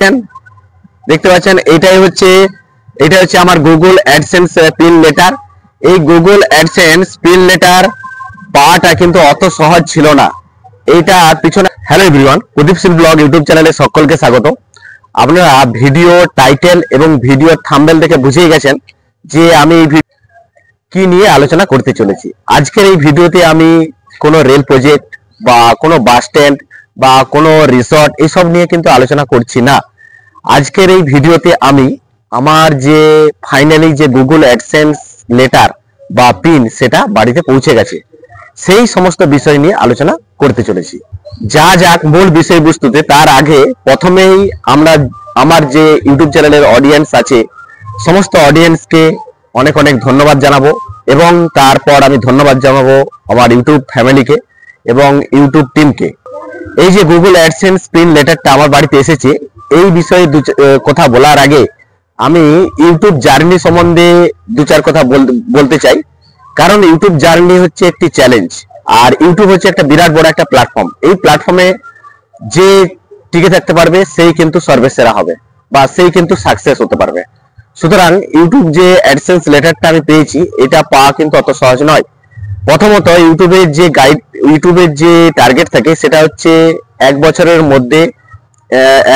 দেখতে পাচ্ছেন এটা হচ্ছে আমার গুগল অ্যাডসেন্স পিন লেটার। এই গুগল অ্যাডসেন্স পিন লেটার পাওয়াটা কিন্তু অত সহজ ছিল না। এইটা পিছনে হ্যালো এভরিওয়ান, প্রদীপ সিল ব্লগ ইউটিউব চ্যানেলে সকলকে স্বাগত। আপনারা ভিডিও টাইটেল এবং ভিডিও থাম্বনেল দেখে বুঝেই গেছেন যে আমি এই কি নিয়ে আলোচনা করতে চলেছি। আজকের এই ভিডিওতে আমি কোনো রেল প্রজেক্ট বা কোনো বাস স্ট্যান্ড বা কোনো রিসর্ট এসব নিয়ে কিন্তু আলোচনা করছি না। আজকের এই ভিডিওতে আমি আমার যে ফাইনালি যে গুগল অ্যাডসেন্স লেটার বা পিন সেটা বাড়িতে পৌঁছে গেছে, সেই সমস্ত বিষয় নিয়ে আলোচনা করতে চলেছি। যাক মূল বিষয়বস্তুতে, তার আগে প্রথমেই আমার যে ইউটিউব চ্যানেলের অডিয়েন্স আছে সমস্ত অডিয়েন্সকে অনেক অনেক ধন্যবাদ জানাবো, এবং তারপর আমি ধন্যবাদ জানাবো আমার ইউটিউব ফ্যামিলিকে এবং ইউটিউব টিমকে। এই যে গুগল অ্যাডসেন্স পিন লেটারটা আমার বাড়িতে এসেছে, এই বিষয়ে কথা বলার আগে আমি ইউটিউব জার্নি সম্বন্ধে দু চার কথা বলতে চাই। কারণ ইউটিউব জার্নি হচ্ছে একটি চ্যালেঞ্জ, আর ইউটিউব হচ্ছে একটা বিরাট বড় একটা প্ল্যাটফর্ম। এই প্ল্যাটফর্মে যে টিকে থাকতে পারবে সেই কিন্তু সর্বসেরা হবে বা সেই কিন্তু সাকসেস হতে পারবে। সুতরাং ইউটিউব যে অ্যাডসেন্স লেটারটা আমি পেয়েছি, এটা পাওয়া কিন্তু অত সহজ নয়। প্রথমত ইউটিউবের যে টার্গেট থাকে সেটা হচ্ছে 1 বছরের মধ্যে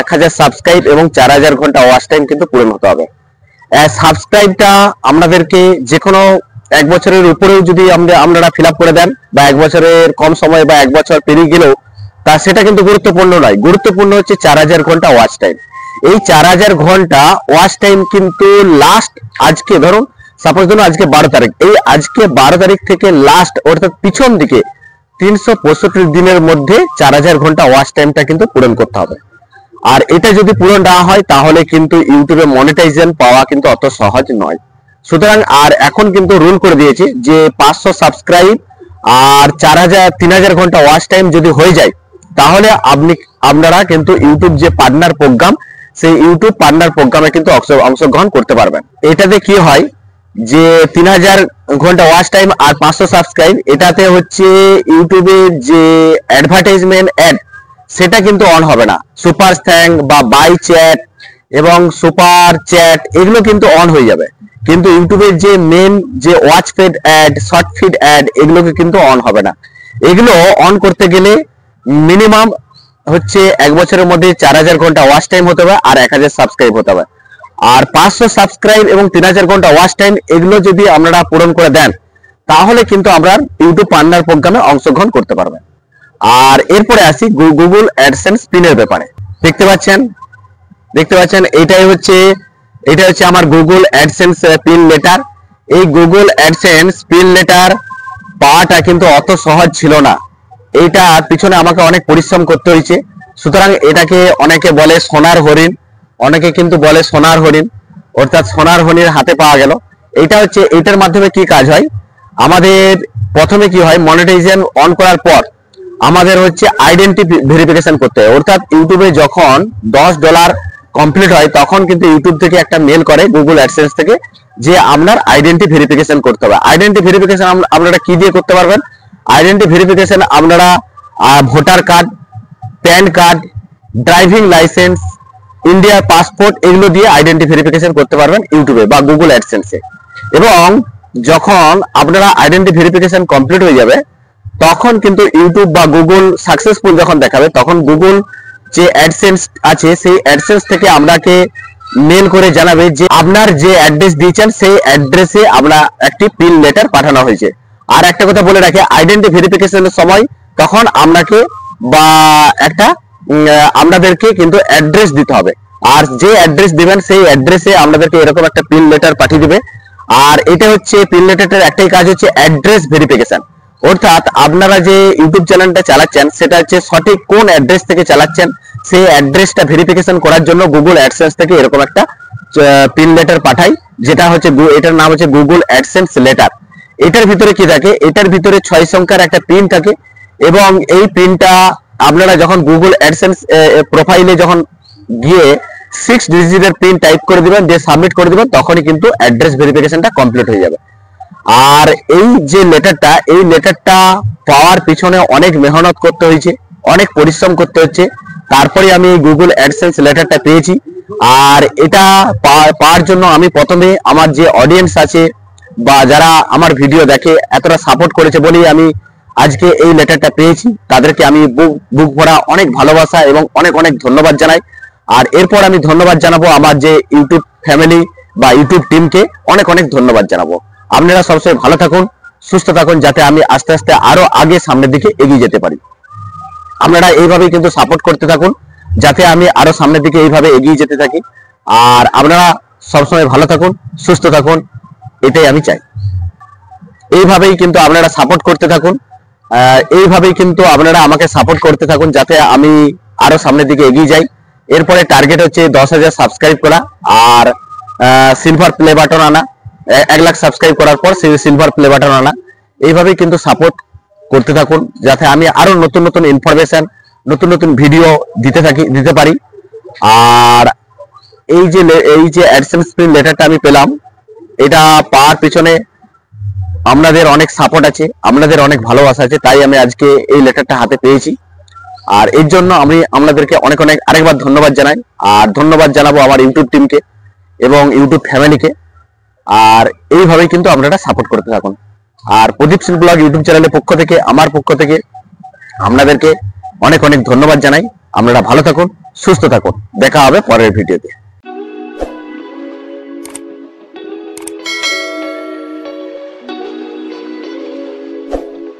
1000 সাবস্ক্রাইব এবং 4000 ঘন্টা ওয়াচ টাইম কিন্তু পূরণ হতে হবে। সাবস্ক্রাইবটা আপনাদেরকে যে কোনো 1 বছরের উপরেও যদি আপনারা ফিল আপ করে দেন, বা 1 বছরের কম সময় বা 1 বছর পেরিয়ে গেলেও তা সেটা কিন্তু গুরুত্বপূর্ণ নয়। গুরুত্বপূর্ণ হচ্ছে 4000 ঘন্টা ওয়াচ টাইম। এই 4000 ঘন্টা ওয়াচ টাইম কিন্তু লাস্ট, আজকে ধরুন সাপোজ ধরুন আজকে 12 তারিখ, এই আজকে 12 তারিখ থেকে লাস্ট অর্থাৎ পিছন দিকে 365 দিনের মধ্যে 4000 ঘন্টা ওয়াচ টাইমটা কিন্তু পূরণ করতে হবে। আর এটা যদি পূরণ না হয় তাহলে কিন্তু ইউটিউবে মনিটাইজেশন পাওয়া কিন্তু অত সহজ নয়। সুতরাং আর এখন কিন্তু রুল করে দিয়েছে যে 500 সাবস্ক্রাইব আর 3000 ঘন্টা ওয়াচ টাইম যদি হয়ে যায়, তাহলে আপনারা কিন্তু ইউটিউব যে পার্টনার প্রোগ্রাম, সেই ইউটিউব পার্টনার প্রোগ্রামে কিন্তু অংশগ্রহণ করতে পারবেন। এটাতে কি হয় যে 3000 ঘন্টা ওয়াচ টাইম আর 500 সাবস্ক্রাইব, এটাতে হচ্ছে ইউটিউবের যে অ্যাডভার্টাইজমেন্ট অ্যাড সেটা কিন্তু অন হবে না। সুপার থ্যাঙ্ক বা বাই চ্যাট এবং সুপার চ্যাট এগুলো কিন্তু অন হয়ে যাবে, কিন্তু ইউটিউবের যে মেন যে watch feed ad, short feed ad এগুলোকে কিন্তু অন হবে না। এগুলো অন করতে গেলে মিনিমাম হচ্ছে 1 বছরের মধ্যে 4000 ঘন্টা ওয়াচ টাইম হতে হবে আর 1000 সাবস্ক্রাইব হতে হবে। আর 500 সাবস্ক্রাইব এবং 3000 ঘন্টা ওয়াচ টাইম এগুলো যদি আপনারা পূরণ করে দেন, তাহলে কিন্তু আমরা ইউটিউব পার্টনার প্রোগ্রামে অংশগ্রহণ করতে পারবেন। আর এরপরে আসি গুগল অ্যাডসেন্স পিনের ব্যাপারে। দেখতে পাচ্ছেন এটাই হচ্ছে আমার গুগল অ্যাডসেন্স পিন লেটার। এই গুগল অ্যাডসেন্স পিন লেটার পাওয়াটা কিন্তু অত সহজ ছিল না। এইটা পিছনে আমাকে অনেক পরিশ্রম করতে হয়েছে। সুতরাং এটাকে অনেকে বলে সোনার হরিণ, অনেকে কিন্তু বলে সোনার হরিণ, অর্থাৎ সোনার হরিণের হাতে পাওয়া গেল। এটার মাধ্যমে কি কাজ হয়, আমাদের প্রথমে কি হয়, মনিটাইজেশন অন করার পর আমাদের হচ্ছে আইডেন্টি ভেরিফিকেশন করতে হয়। অর্থাৎ ইউটিউবে যখন $10 কমপ্লিট হয়, তখন কিন্তু ইউটিউব থেকে একটা মেল করে গুগল অ্যাডসেন্স থেকে যে আপনার আইডেন্টি ভেরিফিকেশন করতে হবে। আইডেন্টি ভেরিফিকেশন আপনারা কি দিয়ে করতে পারবেন? আইডেন্টি ভেরিফিকেশন আপনারা voter card, pan card, driving licence, ইন্ডিয়ার পাসপোর্ট এগুলো দিয়ে আইডেন্টি ভেরিফিকেশন করতে পারবেন ইউটিউবে বা গুগল অ্যাডসেন্সে। এবং যখন আপনারা আইডেন্টি ভেরিফিকেশন কমপ্লিট হয়ে যাবে, তখন কিন্তু ইউটিউব বা গুগল সাকসেসফুল যখন দেখাবে, তখন গুগল যে অ্যাডসেন্স আছে সেই অ্যাডসেন্স থেকে আপনাকে মেল করে জানাবে যে আপনার যে অ্যাড্রেস দিয়েছেন সেই অ্যাড্রেসে আপনার একটি পিন লেটার পাঠানো হয়েছে। আর একটা কথা বলে রাখে, আইডেন্টি ভেরিফিকেশনের সময় তখন আপনাকে বা আপনাদেরকে কিন্তু অ্যাড্রেস দিতে হবে। আর যে অ্যাড্রেস দিবেন সেই অ্যাড্রেসে আপনাদেরকে এরকম একটা পিন লেটার পাঠিয়ে দিবে। আর এটা হচ্ছে পিন লেটারের একটাই কাজ হচ্ছে অ্যাড্রেস ভেরিফিকেশন। অর্থাৎ আপনারা যে ইউটিউব চ্যানেলটা চালাচ্ছেন সেটা হচ্ছে সঠিক কোন অ্যাড্রেস থেকে চালাচ্ছেন, সেই অ্যাড্রেসটা ভেরিফিকেশন করার জন্য গুগল অ্যাডসেন্স থেকে এরকম একটা পিন লেটার পাঠাই, যেটা হচ্ছে এটার নাম হচ্ছে গুগল অ্যাডসেন্স লেটার। এটার ভিতরে কি থাকে, এটার ভিতরে 6 সংখ্যার একটা পিন থাকে, এবং এই পিনটা আপনারা যখন গুগল অ্যাডসেন্স প্রোফাইলে যখন গিয়ে 6 ডিজিটের পিন টাইপ করে দিবেন, দিয়ে সাবমিট করে দিবেন, তখনই কিন্তু অ্যাড্রেস ভেরিফিকেশনটা কমপ্লিট হয়ে যাবে। আর এই যে লেটারটা পাওয়ার পিছনে অনেক মেহনত করতে হয়েছে, অনেক পরিশ্রম করতে হচ্ছে। তারপরে আমি গুগল অ্যাডসেন্স লেটারটা পেয়েছি। আর এটা পাওয়ার জন্য আমি প্রথমে আমার যে অডিয়েন্স আছে বা যারা আমার ভিডিও দেখে এতটা সাপোর্ট করেছে বলেই আমি আজকে এই লেটারটা পেয়েছি। তাদেরকে আমি বুক ভরা অনেক ভালোবাসা এবং অনেক অনেক ধন্যবাদ জানাই। আর এরপর আমি ধন্যবাদ জানাবো আমার যে ইউটিউব ফ্যামিলি বা ইউটিউব টিমকে অনেক অনেক ধন্যবাদ জানাবো। আপনারা সবসময় ভালো থাকুন, সুস্থ থাকুন, যাতে আমি আস্তে আস্তে আরো আগে সামনের দিকে এগিয়ে যেতে পারি। আপনারা এইভাবেই কিন্তু সাপোর্ট করতে থাকুন, যাতে আমি আরো সামনের দিকে এইভাবে এগিয়ে যেতে থাকি। আর আপনারা সবসময় ভালো থাকুন, সুস্থ থাকুন, এটাই আমি চাই। এইভাবেই কিন্তু আপনারা সাপোর্ট করতে থাকুন, এইভাবেই কিন্তু আপনারা আমাকে সাপোর্ট করতে থাকুন, যাতে আমি আরো সামনের দিকে এগিয়ে যাই। এরপরে টার্গেট হচ্ছে 10,000 সাবস্ক্রাইব করা আর সিলভার প্লে বাটন আনা। 1 লাখ সাবস্ক্রাইব করার পর সিলভার প্লে বাটন আনা। এইভাবেই কিন্তু সাপোর্ট করতে থাকুন, যাতে আমি আরো নতুন নতুন ইনফরমেশন, নতুন নতুন ভিডিও দিতে পারি। আর এই যে অ্যাডসেন্স পিন লেটারটা আমি পেলাম, এটা পাওয়ার পিছনে আপনাদের অনেক সাপোর্ট আছে, আপনাদের অনেক ভালোবাসা আছে, তাই আমি আজকে এই লেটারটা হাতে পেয়েছি। আর এর জন্য আমি আপনাদেরকে অনেক অনেক আরেকবার ধন্যবাদ জানাই। আর ধন্যবাদ জানাবো আমার ইউটিউব টিমকে এবং ইউটিউব ফ্যামিলিকে। আর এইভাবেই কিন্তু আপনারা সাপোর্ট করতে থাকুন। আর প্রদীপ সিং ব্লগ ইউটিউব চ্যানেলের পক্ষ থেকে, আমার পক্ষ থেকে আপনাদেরকে অনেক অনেক ধন্যবাদ জানাই। আপনারা ভালো থাকুন, সুস্থ থাকুন, দেখা হবে পরের ভিডিওতে।